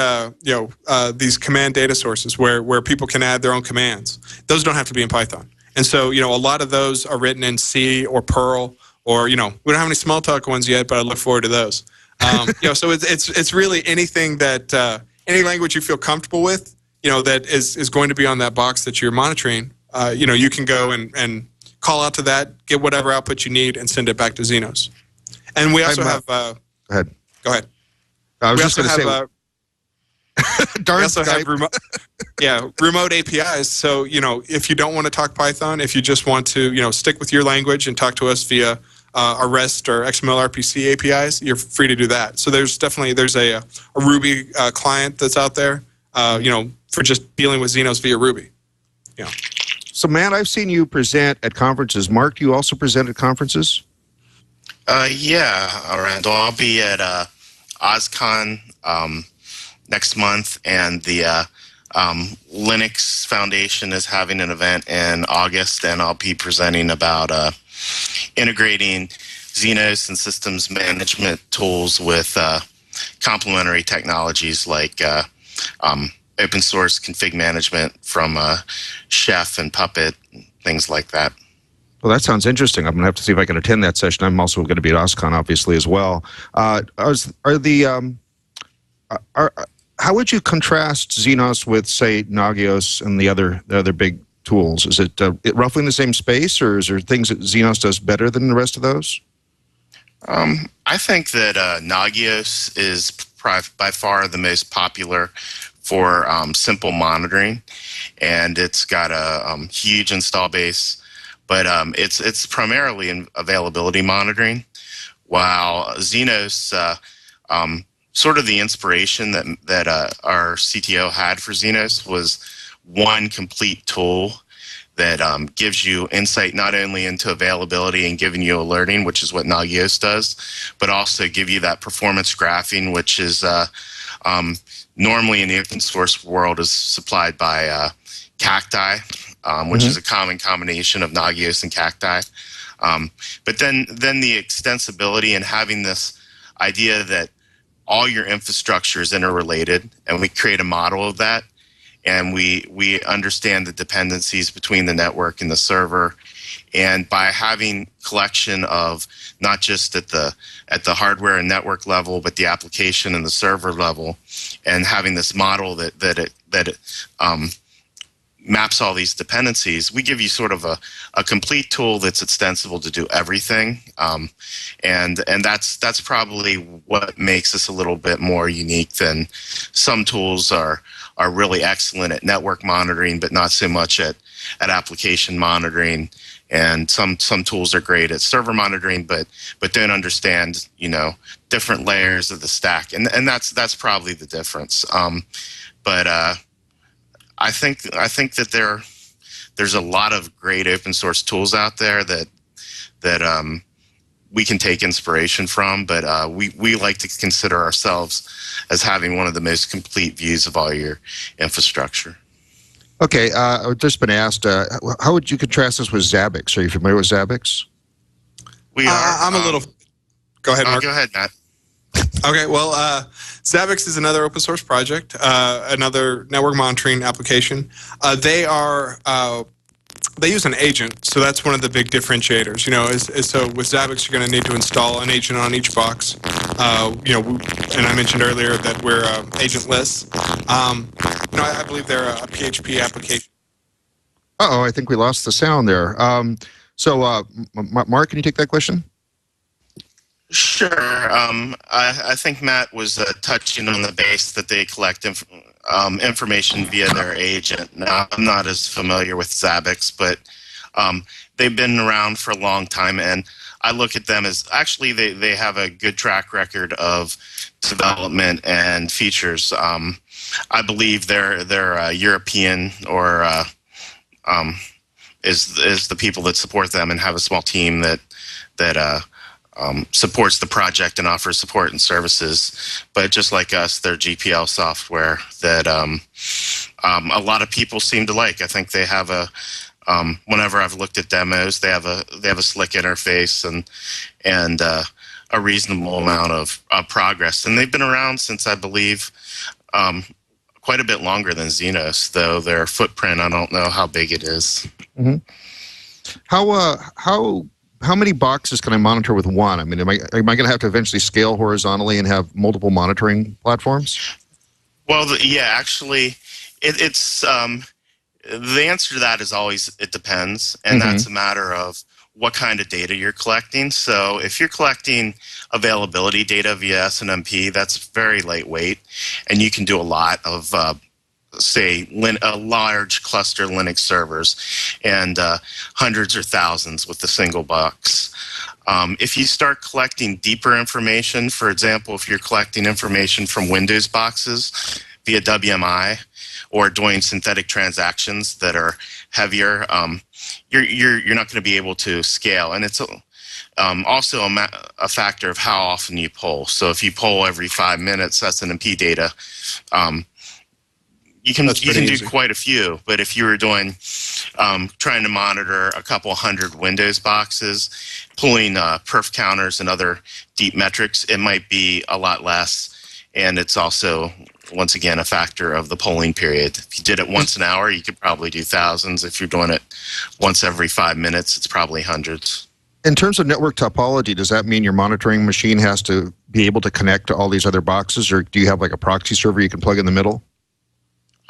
Speaker 6: these command data sources where people can add their own commands. Those don't have to be in Python, and so a lot of those are written in C or Perl, or we don't have any Smalltalk ones yet, but I look forward to those. So it's really anything that any language you feel comfortable with, that is going to be on that box that you're monitoring. You can go and call out to that, get whatever output you need, and send it back to Zenoss. And we also have.
Speaker 1: Go ahead.
Speaker 6: Go ahead.
Speaker 1: I was just going to say.
Speaker 6: We also have Yeah, remote APIs. So, if you don't want to talk Python, if you just want to, stick with your language and talk to us via our REST or XML RPC APIs, you're free to do that. So there's a Ruby client that's out there, for just dealing with Zenoss via Ruby. Yeah.
Speaker 1: So, Matt, I've seen you present at conferences. Mark, do you also present at conferences?
Speaker 7: Yeah, Randal. I'll be at OSCON next month, and the Linux Foundation is having an event in August, and I'll be presenting about integrating Zenoss and systems management tools with complementary technologies like open source config management from Chef and Puppet, things like that.
Speaker 1: Well, that sounds interesting. I'm going to have to see if I can attend that session. I'm also going to be at OSCON, obviously, as well. How would you contrast Zenoss with, say, Nagios and the other big tools? Is it roughly in the same space, or is there things that Zenoss does better than the rest of those?
Speaker 7: I think that Nagios is by far the most popular for simple monitoring, and it's got a huge install base, but it's primarily in availability monitoring, while Zenoss, sort of the inspiration that our CTO had for Zenoss was one complete tool that gives you insight not only into availability and giving you alerting, which is what Nagios does, but also give you that performance graphing, which is normally in the open source world is supplied by Cacti, which is a common combination of Nagios and Cacti. But then the extensibility and having this idea that all your infrastructure is interrelated, and we create a model of that, and we understand the dependencies between the network and the server, and by having collection of not just at the hardware and network level, but the application and the server level, and having this model that maps all these dependencies, we give you sort of a complete tool that's extensible to do everything, and that's probably what makes us a little bit more unique than some tools are really excellent at network monitoring, but not so much at application monitoring. And some tools are great at server monitoring, but don't understand different layers of the stack, and that's probably the difference. But I think that there's a lot of great open source tools out there that we can take inspiration from, but we like to consider ourselves as having one of the most complete views of all your infrastructure.
Speaker 1: Okay, I've just been asked, how would you contrast this with Zabbix? Are you familiar with Zabbix?
Speaker 7: We are.
Speaker 6: I'm a little. Go ahead, Mark.
Speaker 7: Go ahead, Matt.
Speaker 6: Okay, well, Zabbix is another open source project, another network monitoring application. They use an agent, so that's one of the big differentiators. So with Zabbix, you're going to need to install an agent on each box. And I mentioned earlier that we're agentless. I believe they're a PHP application.
Speaker 1: Uh-oh, I think we lost the sound there. So, Mark, can you take that question?
Speaker 7: Sure. I think Matt was touching on the base that they collect information via their agent. Now, I'm not as familiar with Zabbix, but they've been around for a long time, and I look at them as actually they have a good track record of development and features. I believe they're European or is the people that support them and have a small team that supports the project and offers support and services. But just like us, they're GPL software that a lot of people seem to like. I think they have whenever I've looked at demos, they have a slick interface and a reasonable amount of progress. And they've been around since, I believe, quite a bit longer than Zenoss, though their footprint, I don't know how big it is.
Speaker 1: Mm-hmm. How many boxes can I monitor with one? I mean, am I going to have to eventually scale horizontally and have multiple monitoring platforms?
Speaker 7: Well, actually, it's the answer to that is always it depends, and that's a matter of what kind of data you're collecting. So if you're collecting availability data via SNMP, that's very lightweight, and you can do a lot of say, a large cluster of Linux servers and hundreds or thousands with a single box. If you start collecting deeper information, for example, if you're collecting information from Windows boxes via WMI or doing synthetic transactions that are heavier, you're not going to be able to scale. And it's also a factor of how often you poll. So if you poll every 5 minutes, that's SNMP data. You can do quite a few, but if you were doing trying to monitor a couple hundred Windows boxes, pulling perf counters and other deep metrics, it might be a lot less. And it's also, once again, a factor of the polling period. If you did it once an hour, you could probably do thousands. If you're doing it once every 5 minutes, it's probably hundreds.
Speaker 1: In terms of network topology, does that mean your monitoring machine has to be able to connect to all these other boxes, or do you have like a proxy server you can plug in the middle?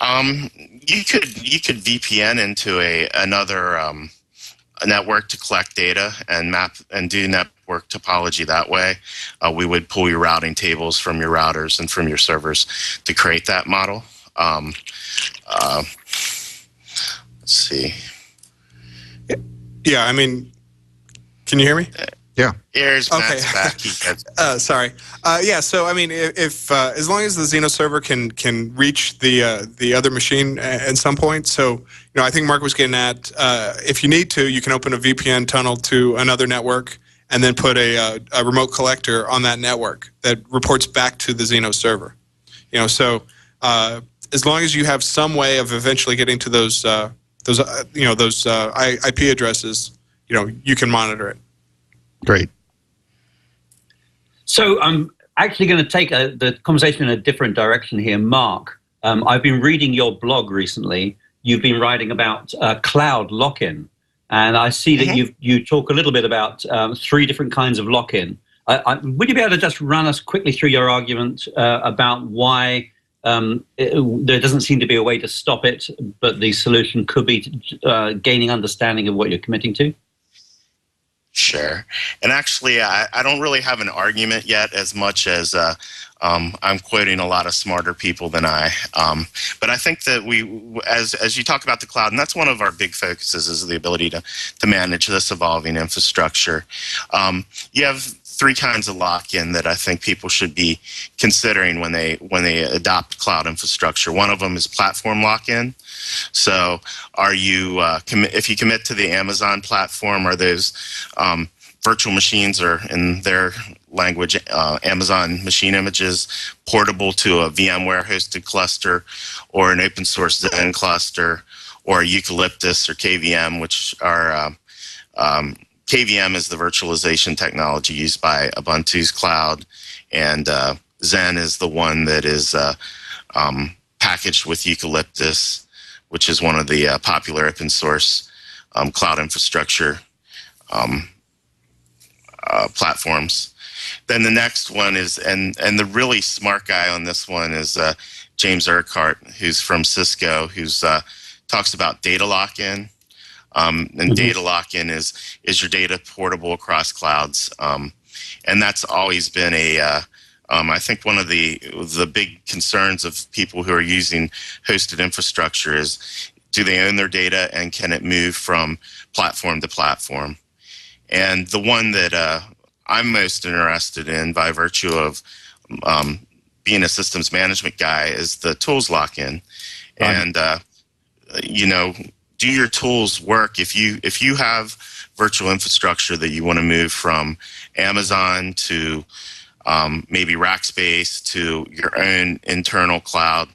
Speaker 7: You could VPN into another network to collect data and map and do network topology that way. We would pull your routing tables from your routers and from your servers to create that model. Let's see.
Speaker 6: Yeah, I mean, can you hear me?
Speaker 1: Yeah.
Speaker 7: Here's Matt's
Speaker 6: okay.
Speaker 7: back.
Speaker 6: Sorry. Yeah. So I mean, if as long as the Zenoss server can reach the other machine at some point. So I think Mark was getting at if you need to, you can open a VPN tunnel to another network and then put a remote collector on that network that reports back to the Zenoss server. So as long as you have some way of eventually getting to those IP addresses, you can monitor it.
Speaker 1: Great.
Speaker 5: So I'm actually going to take the conversation in a different direction here. Mark, I've been reading your blog recently. You've been writing about cloud lock-in. And I see that you talk a little bit about 3 different kinds of lock-in. Would you be able to just run us quickly through your argument about why there doesn't seem to be a way to stop it, but the solution could be gaining understanding of what you're committing to?
Speaker 7: Sure. And actually, I don't really have an argument yet as much as I'm quoting a lot of smarter people than I. But I think that as you talk about the cloud, and that's one of our big focuses, is the ability to manage this evolving infrastructure. You have 3 kinds of lock-in that I think people should be considering when they adopt cloud infrastructure. One of them is platform lock-in. So are you if you commit to the Amazon platform, are those virtual machines, or in their language, Amazon machine images, portable to a VMware hosted cluster or an open source Zen cluster or Eucalyptus or KVM, which are KVM is the virtualization technology used by Ubuntu's cloud, and Zen is the one that is packaged with Eucalyptus, which is one of the popular open source cloud infrastructure platforms. Then the next one is, and the really smart guy on this one is James Urquhart, who's from Cisco, who's talks about data lock-in. And data lock-in is your data portable across clouds. And that's always been I think one of the big concerns of people who are using hosted infrastructure is, do they own their data and can it move from platform to platform? And the one that I'm most interested in by virtue of being a systems management guy is the tools lock-in. And, do your tools work? If you have virtual infrastructure that you want to move from Amazon to maybe Rackspace to your own internal cloud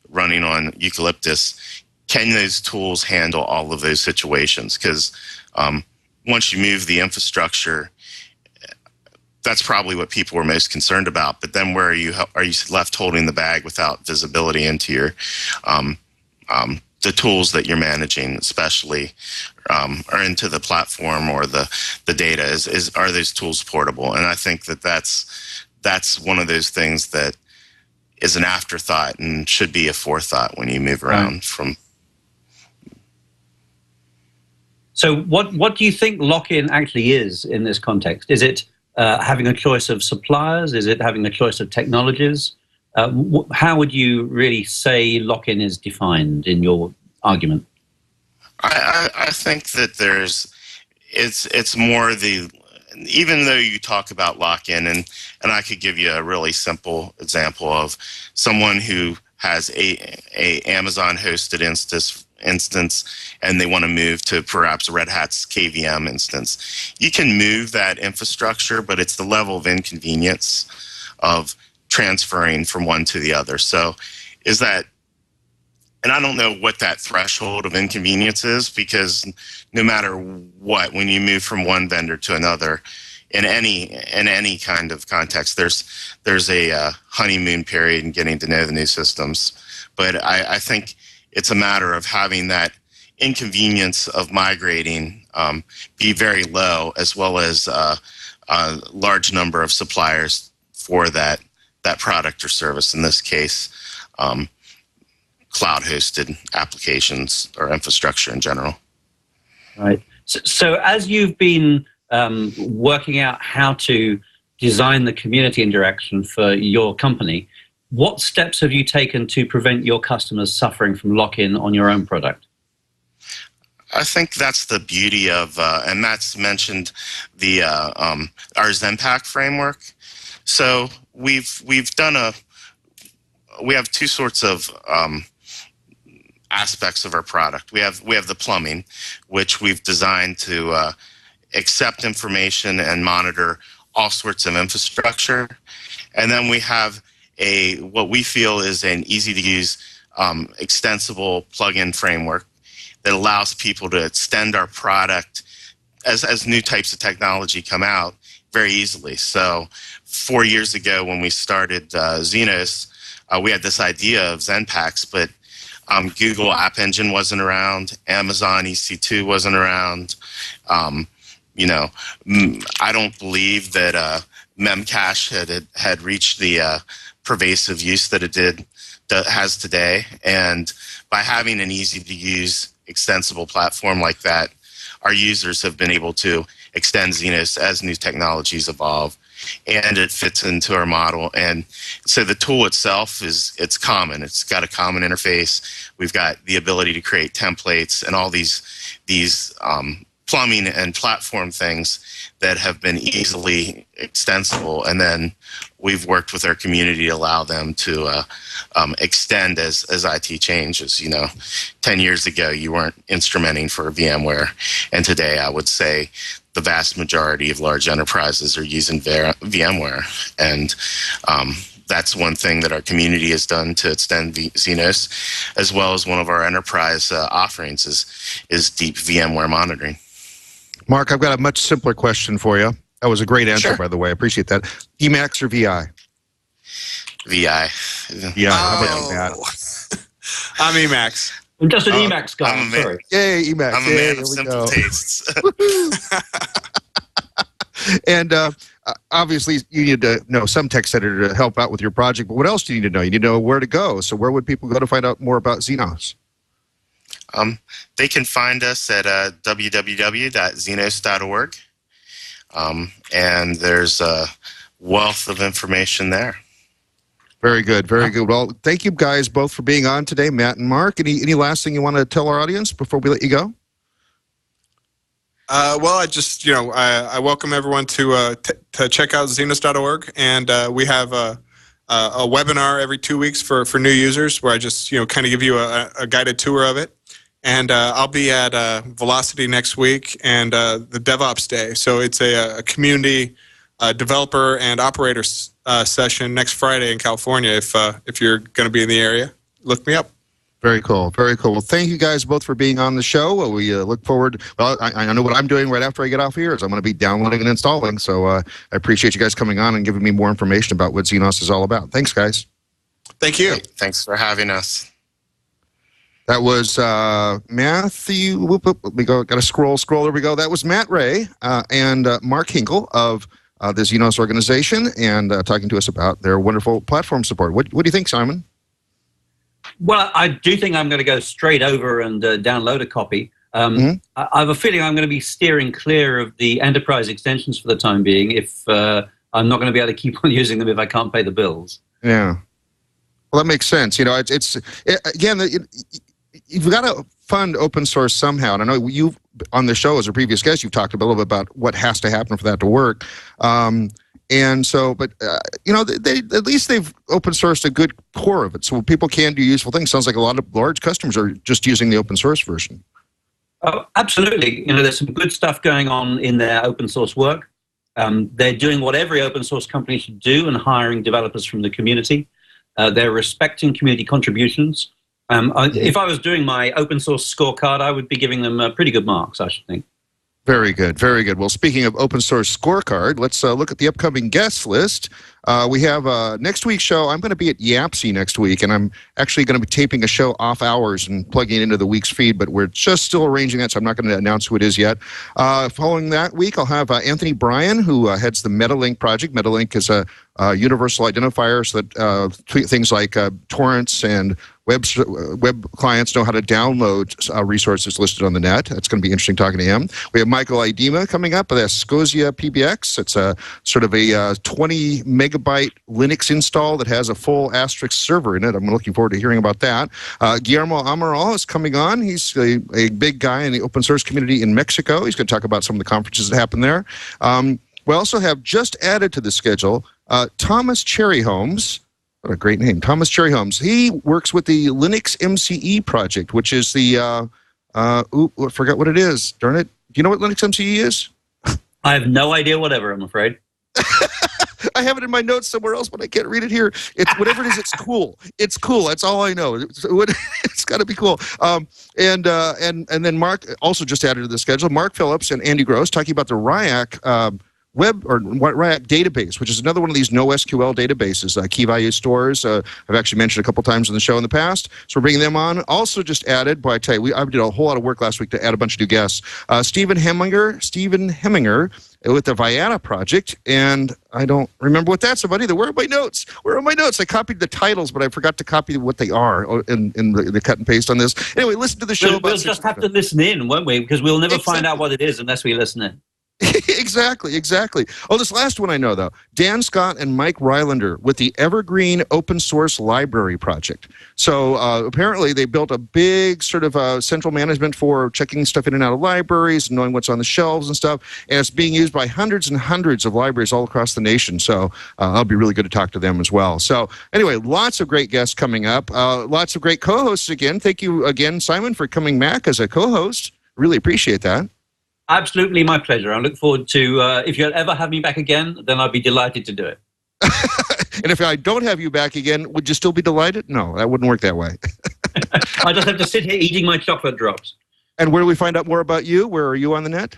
Speaker 7: running on Eucalyptus, can those tools handle all of those situations? Because once you move the infrastructure, that's probably what people were most concerned about. But then where are you left holding the bag without visibility into your the tools that you're managing, especially, or into the platform or the data? Are those tools portable? And I think that's one of those things that is an afterthought and should be a forethought when you move around from.
Speaker 5: So what do you think lock-in actually is in this context? Is it having a choice of suppliers? Is it having a choice of technologies? How would you really say lock-in is defined in your argument?
Speaker 7: I think that it's more the, even though you talk about lock-in, and I could give you a really simple example of someone who has a Amazon hosted instance and they want to move to perhaps Red Hat's KVM instance. You can move that infrastructure, but it's the level of inconvenience of transferring from one to the other. So is that, and I don't know what that threshold of inconvenience is, because no matter what, when you move from one vendor to another, in any kind of context, there's a honeymoon period in getting to know the new systems. But I think it's a matter of having that inconvenience of migrating be very low, as well as a large number of suppliers for that product or service. In this case, cloud-hosted applications or infrastructure in general.
Speaker 5: Right. So as you've been working out how to design the community interaction for your company, what steps have you taken to prevent your customers suffering from lock-in on your own product?
Speaker 7: I think that's the beauty of, and Matt's mentioned the our Zenpack framework. So we have two sorts of aspects of our product. We have the plumbing, which we've designed to accept information and monitor all sorts of infrastructure, and then we have what we feel is an easy-to-use, extensible plugin framework that allows people to extend our product as new types of technology come out very easily. So 4 years ago when we started Zenoss, we had this idea of Zenpacks, but Google App Engine wasn't around, Amazon EC2 wasn't around. I don't believe that Memcache had reached the pervasive use that it has today. And by having an easy-to-use, extensible platform like that, our users have been able to extend Zenoss as new technologies evolve, and it fits into our model. And so the tool itself it's common. It's got a common interface. We've got the ability to create templates and all these plumbing and platform things that have been easily extensible. And then we've worked with our community to allow them to extend as IT changes. 10 years ago, you weren't instrumenting for VMware. And today, I would say the vast majority of large enterprises are using VMware. And that's one thing that our community has done to extend Zenoss, as well as one of our enterprise offerings is deep VMware monitoring.
Speaker 1: Mark, I've got a much simpler question for you. That was a great answer,
Speaker 7: Sure.
Speaker 1: by the way. I appreciate that. Emacs or VI?
Speaker 7: VI.
Speaker 1: Yeah, how about that?
Speaker 6: I'm Emacs.
Speaker 5: I'm just an Emacs guy.
Speaker 7: I'm a man.
Speaker 5: Sorry.
Speaker 1: Yay, Emacs.
Speaker 7: I'm a
Speaker 1: Yay,
Speaker 7: man
Speaker 1: here
Speaker 7: of
Speaker 1: we
Speaker 7: simple
Speaker 1: go.
Speaker 7: tastes.
Speaker 1: And obviously, you need to know some text editor to help out with your project, but what else do you need to know? You need to know where to go. So where would people go to find out more about Zenoss?
Speaker 7: They can find us at www.zenoss.org, and there's a wealth of information there.
Speaker 1: Very good, very good. Well, thank you guys both for being on today, Matt and Mark. Any last thing you want to tell our audience before we let you go?
Speaker 6: Well, I just, I welcome everyone to check out Zenoss.org, and we have a webinar every 2 weeks for new users where I just, kind of give you a guided tour of it. And I'll be at Velocity next week and the DevOps Day. So it's a community developer and operator session next Friday in California. If you're going to be in the area, look me up.
Speaker 1: Very cool. Very cool. Well, thank you guys both for being on the show. We look forward. Well, I know what I'm doing right after I get off here is I'm going to be downloading and installing. So I appreciate you guys coming on and giving me more information about what Zenoss is all about. Thanks, guys.
Speaker 6: Thank you.
Speaker 7: Thanks for having us.
Speaker 1: That was Matthew. Let me go. Got to scroll. There we go. That was Matt Ray and Mark Hinkle of the Zenoss organization, and talking to us about their wonderful platform support. What do you think, Simon?
Speaker 5: Well, I do think I'm going to go straight over and download a copy. I have a feeling I'm going to be steering clear of the enterprise extensions for the time being if I'm not going to be able to keep on using them if I can't pay the bills.
Speaker 1: Yeah. Well, that makes sense. You know, you've got to fund open source somehow. And I know you on the show as a previous guest, you've talked a little bit about what has to happen for that to work. And so, but you know, they at least they've open sourced a good core of it, so people can do useful things. Sounds like a lot of large customers are just using the open source version.
Speaker 5: Oh, absolutely. You know, there's some good stuff going on in their open source work. They're doing what every open source company should do and hiring developers from the community. They're respecting community contributions. If I was doing my open source scorecard, I would be giving them pretty good marks, I should think.
Speaker 1: Very good, very good. Well, speaking of open source scorecard, let's look at the upcoming guest list. We have next week's show. I'm going to be at YAPC next week, and I'm actually going to be taping a show off hours and plugging it into the week's feed, but we're just still arranging that, so I'm not going to announce who it is yet. Following that week, I'll have Anthony Bryan, who heads the MetaLink project. MetaLink is a universal identifier so that things like torrents and web clients know how to download resources listed on the net. It's going to be interesting talking to him. We have Michael Idema coming up with Scosia PBX. It's a sort of a 20 megabyte Linux install that has a full asterisk server in it. I'm looking forward to hearing about that. Guillermo Amaral is coming on. He's a big guy in the open source community in Mexico. He's going to talk about some of the conferences that happen there. We also have just added to the schedule Thomas Cherryholmes. What a great name, Thomas Cherryholmes. He works with the Linux MCE project, which is the, I forgot what it is. Darn it. Do you know what Linux MCE is?
Speaker 5: I have no idea whatever, I'm afraid.
Speaker 1: I have it in my notes somewhere else, but I can't read it here. It's whatever it is. It's cool. It's cool. That's all I know. It's got to be cool. And then Mark also just added to the schedule. Mark Phillips and Andy Gross talking about the RIAC web or RIAC database, which is another one of these NoSQL databases, key value stores. I've actually mentioned a couple times on the show in the past. So we're bringing them on. Also just added, boy, I tell you, I did a whole lot of work last week to add a bunch of new guests. Stephen Heminger with the Viana project, and I don't remember what that's about either. Where are my notes? I copied the titles, but I forgot to copy what they are in the cut and paste on this. Anyway, listen to the show.
Speaker 5: We'll just have to listen in, won't we? Because we'll never find out what it is unless we listen in.
Speaker 1: Exactly. Oh, this last one I know, though. Dan Scott and Mike Rylander with the Evergreen Open Source Library Project. So apparently they built a big sort of central management for checking stuff in and out of libraries, and knowing what's on the shelves and stuff. And it's being used by hundreds and hundreds of libraries all across the nation. So it'll be really good to talk to them as well. So anyway, lots of great guests coming up. Lots of great co-hosts again. Thank you again, Simon, for coming back as a co-host. Really appreciate that.
Speaker 5: Absolutely my pleasure. I look forward to, if you ever have me back again, then I'd be delighted to do it.
Speaker 1: And if I don't have you back again, would you still be delighted? No, that wouldn't work that way.
Speaker 5: I just have to sit here eating my chocolate drops.
Speaker 1: And where do we find out more about you? Where are you on the net?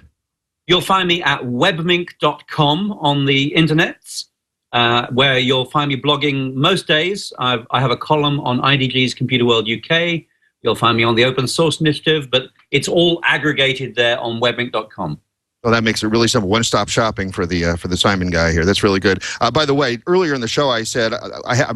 Speaker 5: You'll find me at webmink.com on the internets, where you'll find me blogging most days. I have a column on IDG's Computer World UK. You'll find me on the Open Source Initiative, but it's all aggregated there on webmink.com.
Speaker 1: Well, that makes it really simple. One-stop shopping for the Simon guy here. That's really good. By the way, earlier in the show, I said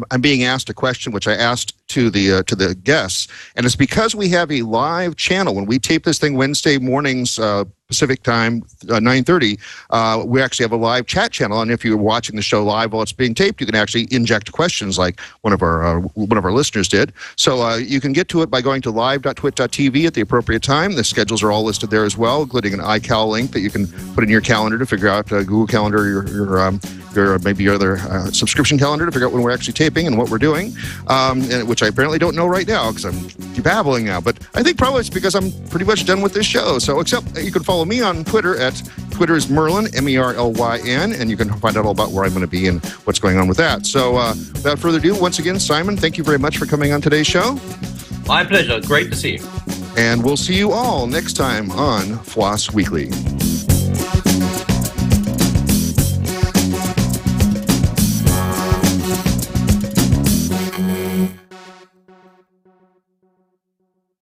Speaker 1: I'm being asked a question, which I asked to the guests, and it's because we have a live channel. When we tape this thing Wednesday mornings Pacific time, 9:30, we actually have a live chat channel, and if you're watching the show live while it's being taped, you can actually inject questions like one of our listeners did. So you can get to it by going to live.twit.tv at the appropriate time. The schedules are all listed there as well, including an iCal link that you can put in your calendar to figure out Google Calendar, your maybe your other subscription calendar to figure out when we're actually taping and what we're doing, and which I apparently don't know right now because I'm babbling now. But I think probably it's because I'm pretty much done with this show. So except you can follow me on Twitter at Twitter's Merlin, MERLYN, and you can find out all about where I'm going to be and what's going on with that. So without further ado, once again, Simon, thank you very much for coming on today's show.
Speaker 5: My pleasure. Great to see you.
Speaker 1: And we'll see you all next time on FLOSS Weekly.